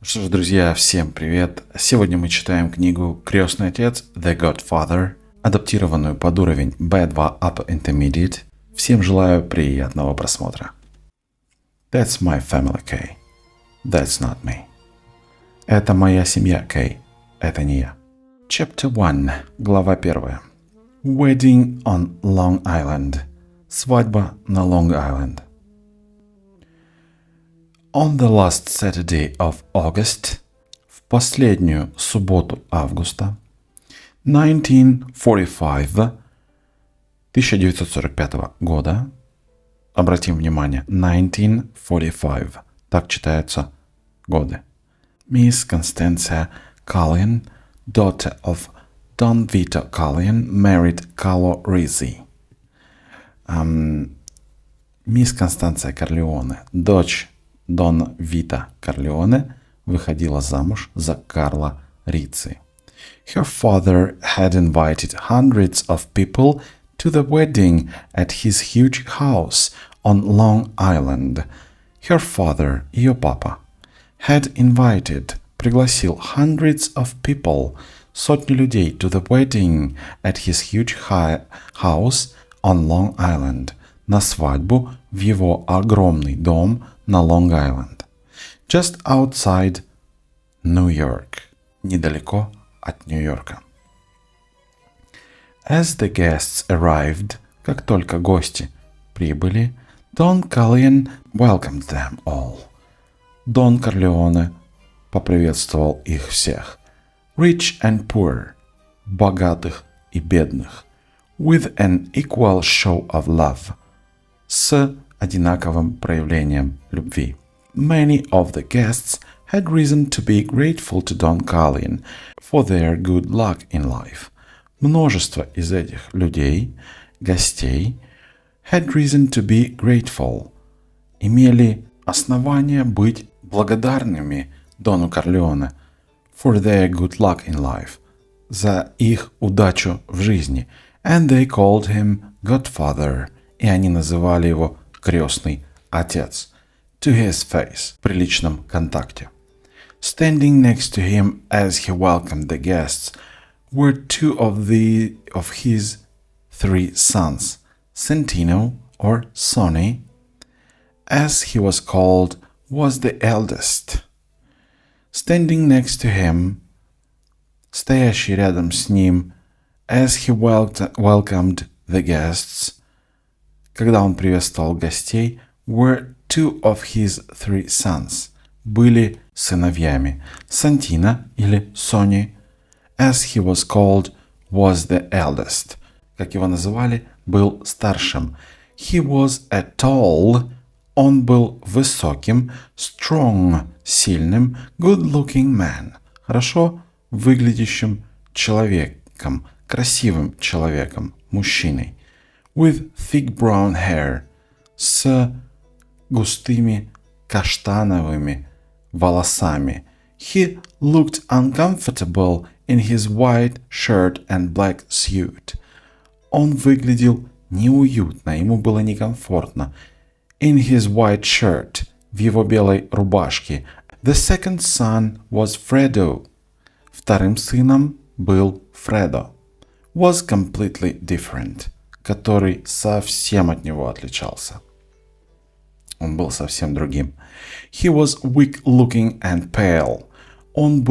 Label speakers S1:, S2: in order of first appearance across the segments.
S1: Что ж, друзья, всем привет! Сегодня мы читаем книгу «Крестный отец» The Godfather, адаптированную под уровень B2 Upper Intermediate. Всем желаю приятного просмотра. That's my family, Kay. That's not me. Это моя семья, Кей. Это не я. Chapter 1, глава 1. Wedding on Long Island. Свадьба на Лонг-Айленд. On the last Saturday of August, в последнюю субботу августа, 1945 года, обратим внимание, 1945, так читаются годы, Miss Constantia Cullion, daughter of Don Vito Cullion, married Carlo Rizzi. Мисс Констанция Корлеоне, дочь Дона Вита Корлеоне, выходила замуж за Карла Рицци. Her father had invited hundreds of people to the wedding at his huge house on Long Island. Her father, ее папа, had invited, пригласил hundreds of people, сотни людей, to the wedding at his huge house on Long Island, на свадьбу в его огромный дом на Лонг-Айленд. Just outside New York, недалеко от Нью-Йорка. As the guests arrived, как только гости прибыли, Don Cullion welcomed them all. Дон Корлеоне поприветствовал их всех. Rich and poor, богатых и бедных. With an equal show of love, с одинаковым проявлением любви. Many of the guests had reason to be grateful to Don Cullion for their good luck in life. Множество из этих людей, гостей, had reason to be grateful, имели основания быть благодарными Дону Корлеоне for their good luck in life, за их удачу в жизни, and they called him Godfather, и они называли его крестный отец, to his face, при личном контакте. Standing next to him as he welcomed the guests were two of his three sons, Santino, or Sonny, as he was called, was the eldest. Standing next to him, стоящий рядом с ним, as he welcomed the guests, когда он приветствовал гостей, were two of his three sons, были сыновьями, Сантино или Сони, as he was called, was the eldest, как его называли, был старшим. He was a tall, он был высоким, strong, сильным, good-looking man, хорошо выглядящим человеком, красивым человеком, мужчиной. With thick brown hair, с густыми каштановыми волосами. He looked uncomfortable in his white shirt and black suit. Он выглядел неуютно, ему было некомфортно. In his white shirt, в его белой рубашке. The second son was Fredo. Вторым сыном был Фредо. Was completely different, который совсем от него отличался. Он был совсем другим. He was weak-looking and pale. Он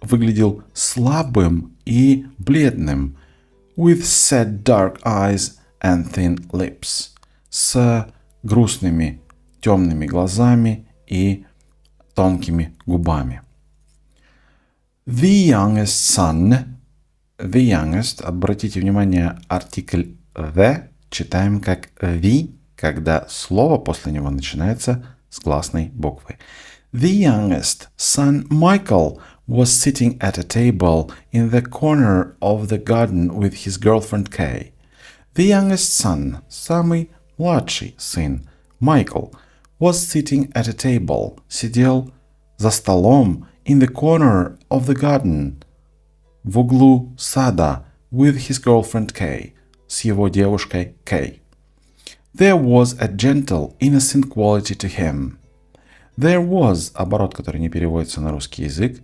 S1: выглядел слабым и бледным. With sad dark eyes and thin lips. С грустными темными глазами и тонкими губами. The youngest son. The youngest. Обратите внимание, артикль the читаем как the, когда слово после него начинается с гласной буквы. The youngest son, Michael, was sitting at a table in the corner of the garden with his girlfriend Kay. The youngest son, самый младший сын, Michael, was sitting at a table, сидел за столом in the corner of the garden, в углу сада, with his girlfriend Kay, с его девушкой Kay. There was a gentle, innocent quality to him. There was, оборот, который не переводится на русский язык.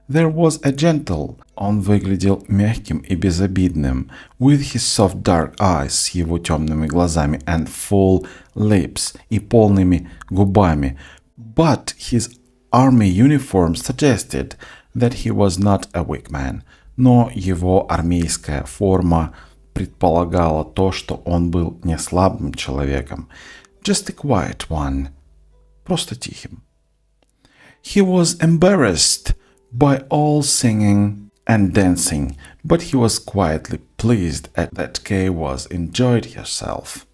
S1: There was a gentle. Он выглядел мягким и безобидным. With his soft dark eyes, с его темными глазами, and full lips, и полными губами. But his army uniform suggested that he was not a weak man. Но его армейская форма предполагала то, что он был не слабым человеком. Just a quiet one. Просто тихим. He was embarrassed by all singing and dancing, but he was quietly pleased at that Kay was enjoyed herself.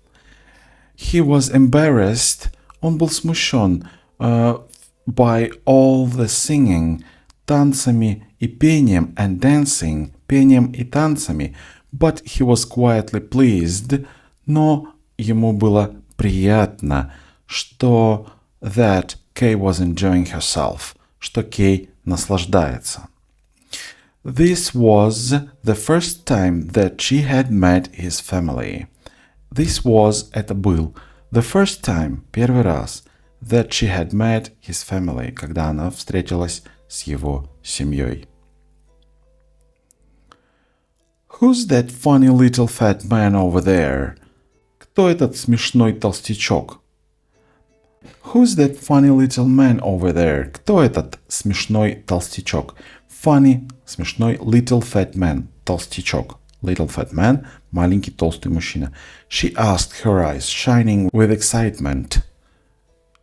S1: He was embarrassed, он был смущен by all the singing, танцами и пением, and dancing, пением и танцами, but he was quietly pleased, но ему было приятно, что that Kay was enjoying herself, что Кей наслаждается. This was the first time that she had met his family. This was, это был, the first time, первый раз, that she had met his family, когда она встретилась с его семьей. Who's that funny little fat man over there? Кто этот смешной толстячок? Who's that funny little man over there? Кто этот смешной толстячок? Funny, смешной, little fat man, толстячок. Little fat man, маленький толстый мужчина. She asked, her eyes shining with excitement.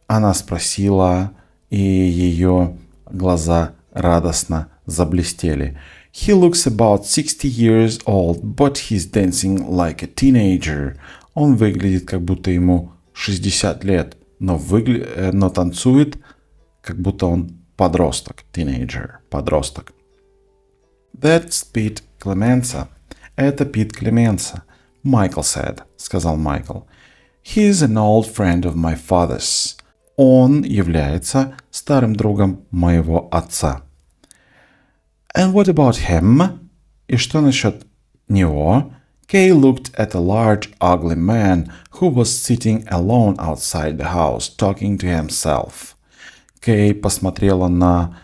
S1: Она спросила, и ее глаза радостно заблестели. He looks about 60 years old, but he's dancing like a teenager. Он выглядит, как будто ему 60 лет, но танцует, как будто он подросток, teenager, подросток. That's Pete Clemenza. Это Пит Клеменса. Michael said, сказал Майкл. He's an old friend of my father's. Он является старым другом моего отца. And what about him? И что насчет него? Kay looked at a large, ugly man who was sitting alone outside the house, talking to himself. Кей посмотрела на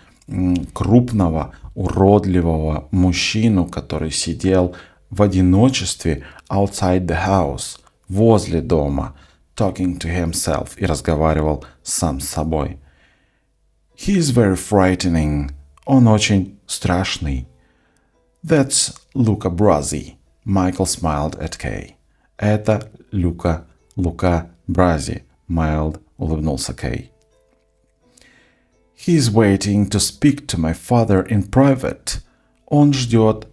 S1: крупного, уродливого мужчину, который сидел в одиночестве outside the house, возле дома, talking to himself, и разговаривал сам с собой. He is very frightening. Он очень страшный. That's Luca Brasi. Michael smiled at Kay. Это Лука Брази. Майлд улыбнулся Кей. He is waiting to speak to my father in private. Он ждет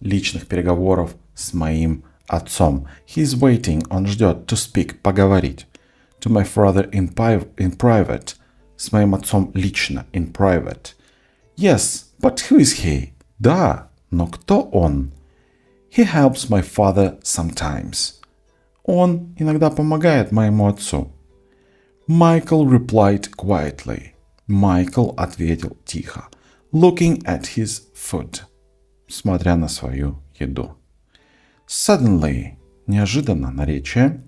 S1: личных переговоров с моим отцом. He is waiting, он ждет, to speak, поговорить. To my father in private. С моим отцом лично, in private. Yes, but who is he? Да, но кто он? He helps my father sometimes. Он иногда помогает моему отцу. Michael replied quietly. Майкл ответил тихо. Looking at his food. Смотря на свою еду. Suddenly, неожиданно наречие.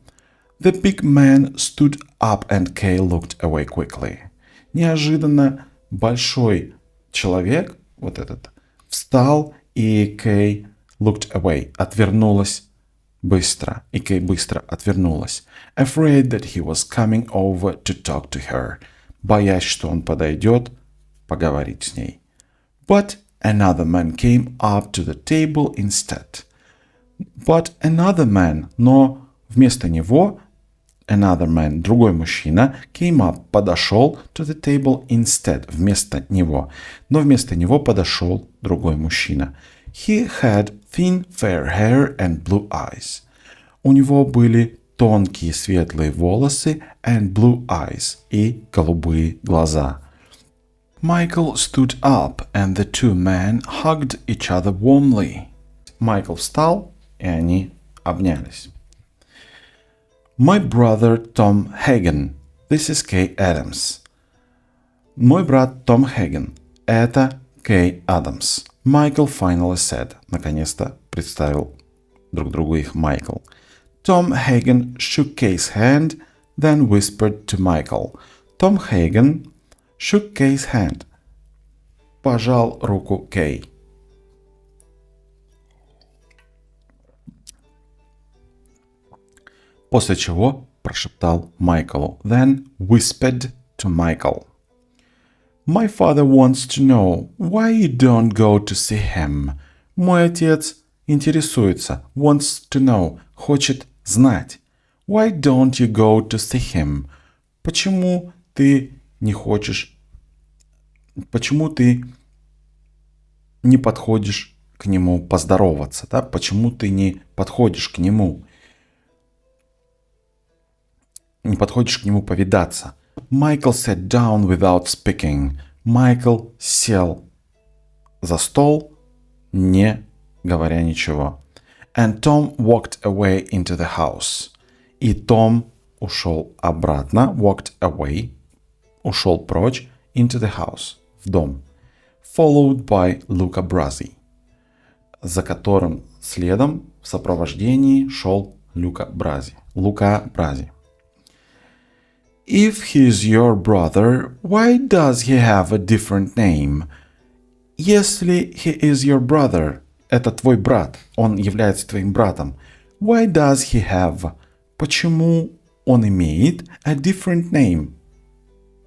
S1: The big man stood up and Kay looked away quickly. Неожиданно большой человек, вот этот, встал, и Кей looked away, отвернулась быстро, и Кей быстро отвернулась. Afraid that he was coming over to talk to her, боясь, что он подойдет поговорить с ней. But another man came up to the table instead. But another man, но вместо него another man, другой мужчина, came up, подошел to the table instead, вместо него. Но вместо него подошел другой мужчина. He had thin fair hair and blue eyes. У него были тонкие светлые волосы and blue eyes и голубые глаза. Michael stood up and the two men hugged each other warmly. Майкл встал, и они обнялись. My brother Tom Hagen. This is Kay Adams. Мой брат Том Хейген. Это Кей Адамс. Michael finally said. Наконец-то представил друг другу их Майкл. Tom Hagen shook Kay's hand, then whispered to Michael. Том Хейген shook Kay's hand. Пожал руку Кей. После чего прошептал Майклу. Then whispered to Michael. My father wants to know why you don't go to see him. Мой отец интересуется. Wants to know. Хочет знать. Why don't you go to see him? Почему ты не хочешь? Почему ты не подходишь к нему поздороваться? Да? Почему ты не подходишь к нему? Не подходишь к нему повидаться. Michael sat down without speaking. Майкл сел за стол, не говоря ничего. And Tom walked away into the house. И Том ушел обратно, walked away, ушел прочь, into the house, в дом. Followed by Luca Brasi, за которым следом в сопровождении шел Лука Брази. If he's your brother, why does he have a different name? Если he is your brother, это твой брат, он является твоим братом. Why does he have? Почему он имеет a different name?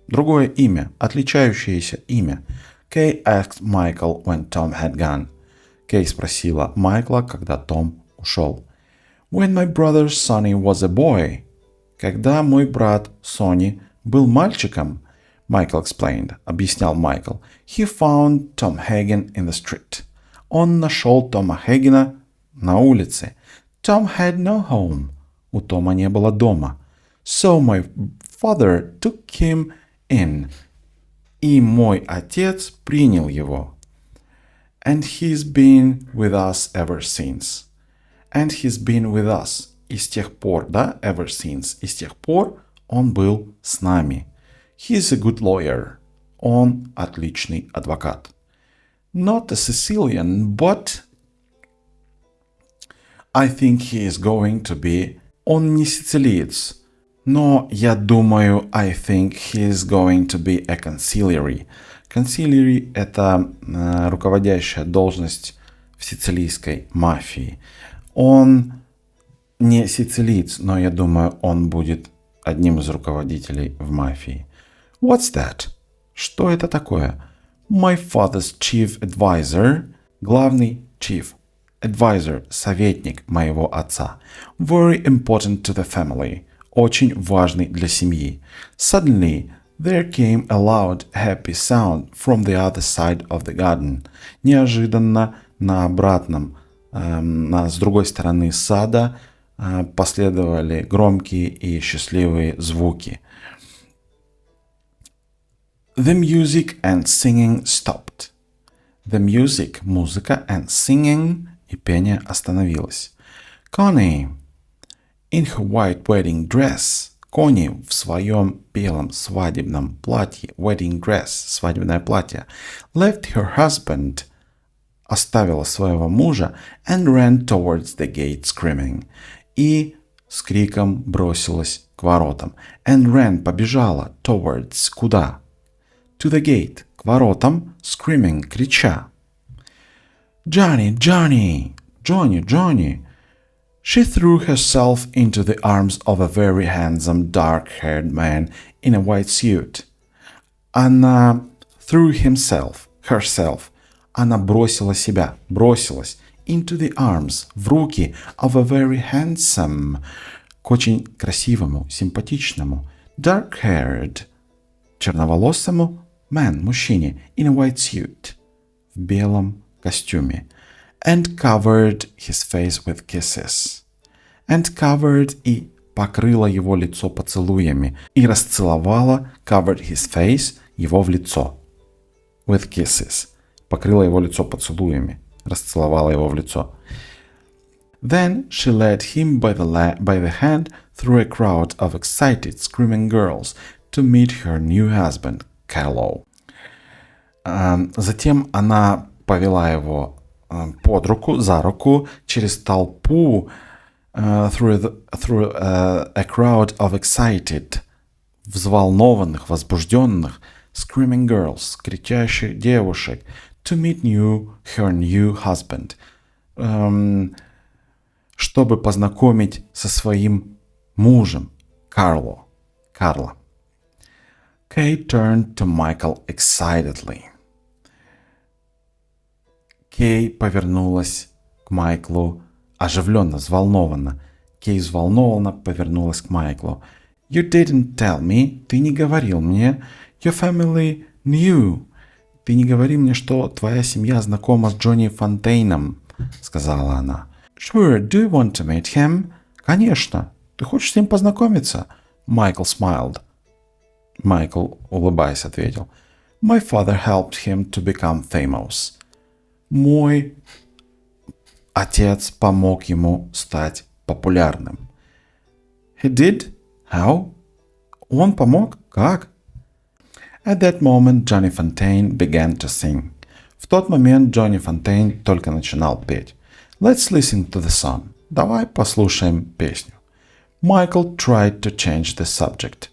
S1: Другое имя, отличающееся имя. Kay asked Michael when Tom had gone. Кей спросила Майкла, когда Том ушел. When my brother Sonny was a boy. Когда мой брат Сони был мальчиком, Michael explained, объяснял Майкл, he found Tom Hagen in the street. Он нашел Тома Хейгена на улице. Tom had no home. У Тома не было дома. So my father took him in. И мой отец принял его. And he's been with us ever since. And he's been with us. И с тех пор, да, ever since. И с тех пор он был с нами. He's a good lawyer. Он отличный адвокат. Not a Sicilian, but I think he is going to be. Он не сицилиец, но я думаю, I think he is going to be a consigliere. Consigliere – это руководящая должность в сицилийской мафии. Он не сицилиец, но я думаю, он будет одним из руководителей в мафии. What's that? Что это такое? My father's chief advisor, главный chief, advisor, советник моего отца. Very important to the family, очень важный для семьи. Suddenly, there came a loud, happy sound from the other side of the garden. Неожиданно на обратном, с другой стороны сада, последовали громкие и счастливые звуки. The music and singing stopped. The music, музыка, and singing, и пение остановилось. Connie, in her white wedding dress, Connie в своем белом свадебном платье, wedding dress, свадебное платье, left her husband, оставила своего мужа, and ran towards the gate screaming, и с криком бросилась к воротам. And ran, побежала, towards, куда? To the gate, к воротам, screaming, крича. Johnny, Johnny, Johnny, Johnny. She threw herself into the arms of a very handsome dark-haired man in a white suit. Она threw herself. Она бросила себя, бросилась into the arms, в руки of a very handsome, к очень красивому, симпатичному, dark-haired, черноволосому man, мужчине, in a white suit, в белом костюме, and covered his face with kisses. And covered и покрыла его лицо поцелуями, и расцеловала, covered his face, его в лицо, with kisses, покрыла его лицо поцелуями, расцеловала его в лицо. Then she led him by the hand through a crowd of excited, screaming girls to meet her new husband, Carlo. Затем она повела его под руку, за руку, через толпу, through a crowd of excited, взволнованных, возбужденных, screaming girls, кричащих девушек, to meet her new husband, чтобы познакомить со своим мужем, Карла. Kay turned to Michael excitedly. Кей повернулась к Майклу оживленно, взволнованно. Кей взволнованно повернулась к Майклу. You didn't tell me. Ты не говорил мне. Your family knew. Ты не говорил мне, что твоя семья знакома с Джонни Фонтейном, сказала она. Sure, do you want to meet him? Конечно. Ты хочешь с ним познакомиться? Майкл smiled. Майкл, улыбаясь, ответил. My father helped him to become famous. Мой отец помог ему стать популярным. He did? How? Он помог? Как? At that moment, Johnny Fontaine began to sing. В тот момент Джонни Фонтейн только начинал петь. Let's listen to the song. Давай послушаем песню. Michael tried to change the subject.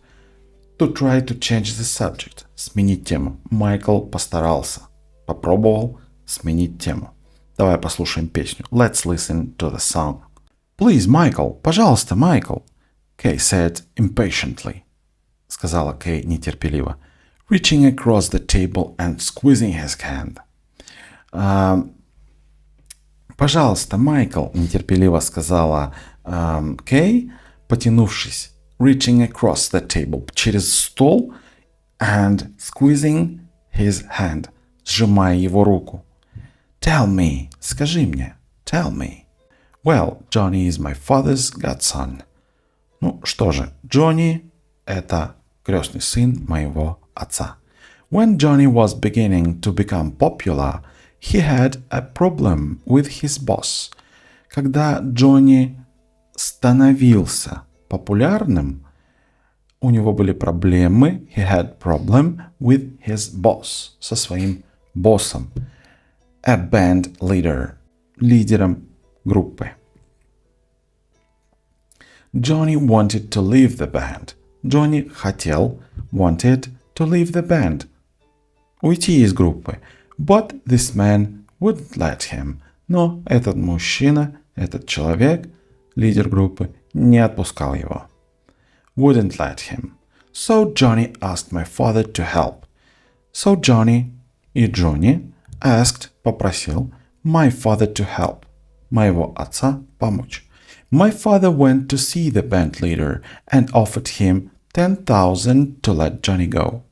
S1: To try to change the subject. Сменить тему. Майкл постарался. Попробовал сменить тему. Давай послушаем песню. Let's listen to the song. Please, Michael. Пожалуйста, Майкл. Kay said impatiently. Сказала Кей нетерпеливо. Reaching across the table and squeezing his hand. Пожалуйста, Майкл, нетерпеливо сказала Кей, потянувшись. Reaching across the table, через стол, and squeezing his hand, сжимая его руку. Tell me, скажи мне, tell me. Well, Johnny is my father's godson. Ну что же, Джонни – это крестный сын моего отца. When Johnny was beginning to become popular, he had a problem with his boss. Когда Джонни становился популярным, у него были проблемы. He had problem with his boss. Со своим боссом. A band leader. Лидером группы. Johnny wanted to leave the band. Джонни хотел, wanted to leave the band. Уйти из группы. But this man wouldn't let him. Но этот мужчина, этот человек, лидер группы, не отпускал его. Wouldn't let him. So Johnny asked my father to help. So Johnny и Джонни asked, попросил, my father to help. Моего отца помочь. My father went to see the band leader and offered him 10,000 to let Johnny go.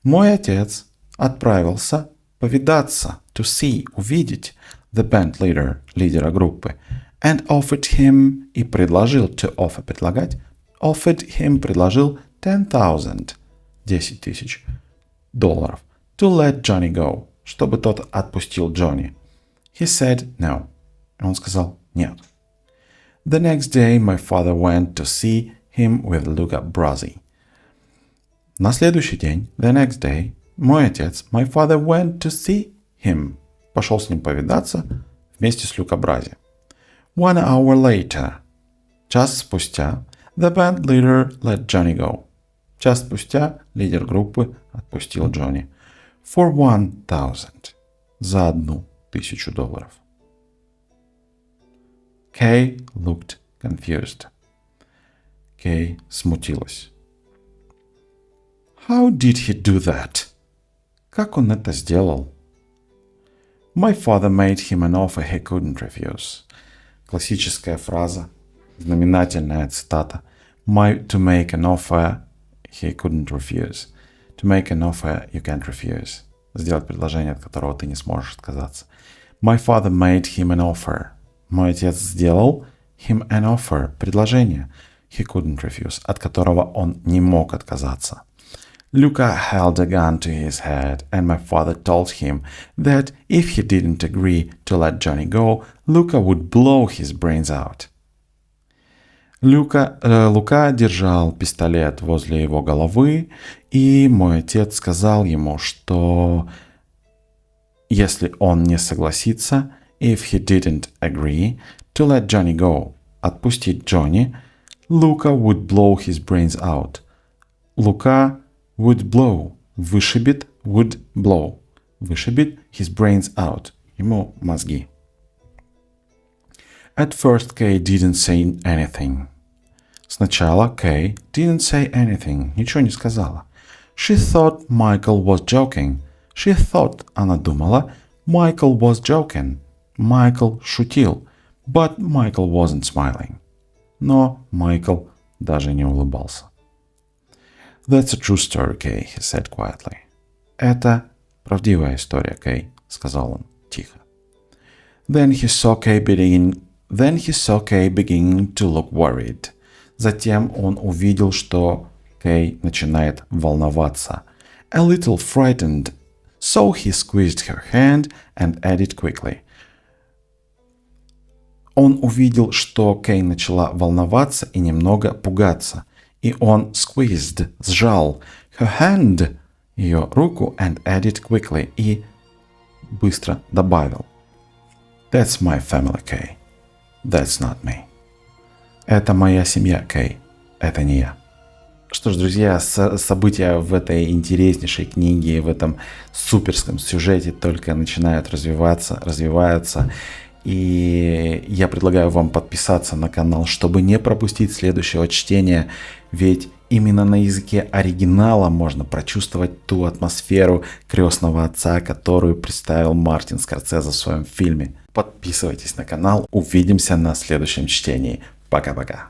S1: Мой отец отправился повидаться, to see, увидеть, the band leader, лидера группы, and offered him, и предложил, to offer, предлагать, offered him, предложил 10,000, 10 тысяч долларов, to let Johnny go, чтобы тот отпустил Джонни. He said no. Он сказал нет. The next day my father went to see him with Luca Brasi. На следующий день, the next day, мой отец, my father went to see him, пошел с ним повидаться вместе с Люка Брази. 1 hour later, час спустя, the band leader let Johnny go. Час спустя лидер группы отпустил Джонни. For 1,000, за $1,000. Kay looked confused. Кей смутилась. How did he do that? Как он это сделал? My father made him an offer he couldn't refuse. Классическая фраза, знаменательная цитата. To make an offer he couldn't refuse. To make an offer you can't refuse. Сделать предложение, от которого ты не сможешь отказаться. My father made him an offer. Мой отец сделал him an offer. Предложение. He couldn't refuse. От которого он не мог отказаться. Luca held a gun to his head, and my father told him that if he didn't agree to let Johnny go, Luca would blow his brains out. Лука держал пистолет возле его головы, и мой отец сказал ему, что если он не согласится, if he didn't agree to let Johnny go, отпустить Джонни, Luca would blow his brains out. Лука would blow. Вышибет would blow. Вышибет his brains out. Ему мозги. At first Kay didn't say anything. Сначала Kay didn't say anything. Ничего не сказала. She thought Michael was joking. She thought, она думала, Michael was joking. Майкл шутил. But Michael wasn't smiling. Но Майкл даже не улыбался. That's a true story, Kay, he said quietly. Это правдивая история, Кей, сказал он тихо. Then he saw Kay beginning to look worried. Затем он увидел, что Кей начинает волноваться. A little frightened, so he squeezed her hand and added quickly. Он увидел, что Кей начала волноваться и немного пугаться. И он squeezed, сжал, her hand, ее руку, and added quickly, и быстро добавил. That's my family, Kay. That's not me. Это моя семья, Кей. Это не я. Что ж, друзья, события в этой интереснейшей книге, в этом суперском сюжете только начинают развиваются. И я предлагаю вам подписаться на канал, чтобы не пропустить следующего чтения, ведь именно на языке оригинала можно прочувствовать ту атмосферу крестного отца, которую представил Мартин Скорсезе в своем фильме. Подписывайтесь на канал, увидимся на следующем чтении. Пока-пока.